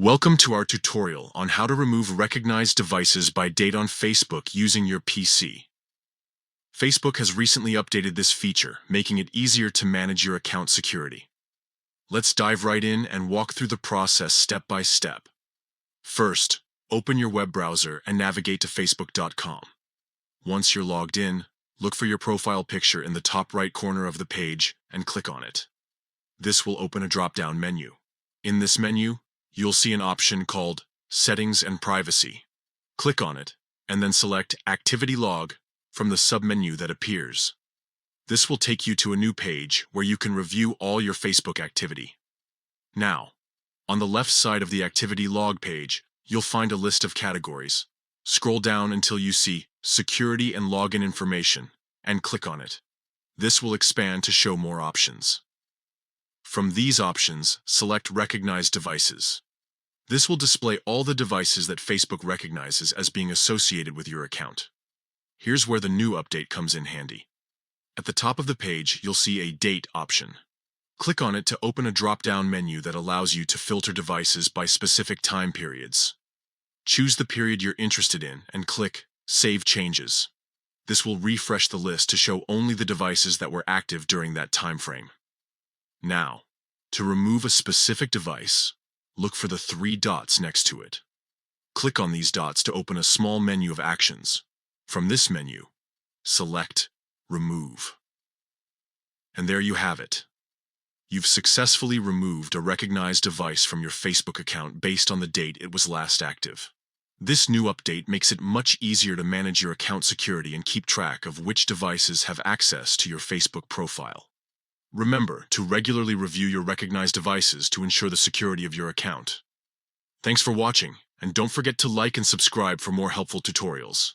Welcome to our tutorial on how to remove recognized devices by date on Facebook using your PC. Facebook has recently updated this feature, making it easier to manage your account security. Let's dive right in and walk through the process step by step. First, open your web browser and navigate to facebook.com. Once you're logged in, look for your profile picture in the top right corner of the page and click on it. This will open a drop-down menu. In this menu, you'll see an option called Settings and Privacy. Click on it, and then select Activity Log from the submenu that appears. This will take you to a new page where you can review all your Facebook activity. Now, on the left side of the Activity Log page, you'll find a list of categories. Scroll down until you see Security and Login Information, and click on it. This will expand to show more options. From these options, select Recognized Devices. This will display all the devices that Facebook recognizes as being associated with your account. Here's where the new update comes in handy. At the top of the page, you'll see a Date option. Click on it to open a drop-down menu that allows you to filter devices by specific time periods. Choose the period you're interested in and click Save Changes. This will refresh the list to show only the devices that were active during that time frame. Now, to remove a specific device, look for the three dots next to it. Click on these dots to open a small menu of actions. From this menu, select Remove. And there you have it. You've successfully removed a recognized device from your Facebook account based on the date it was last active. This new update makes it much easier to manage your account security and keep track of which devices have access to your Facebook profile. Remember to regularly review your recognized devices to ensure the security of your account. Thanks for watching, and don't forget to like and subscribe for more helpful tutorials.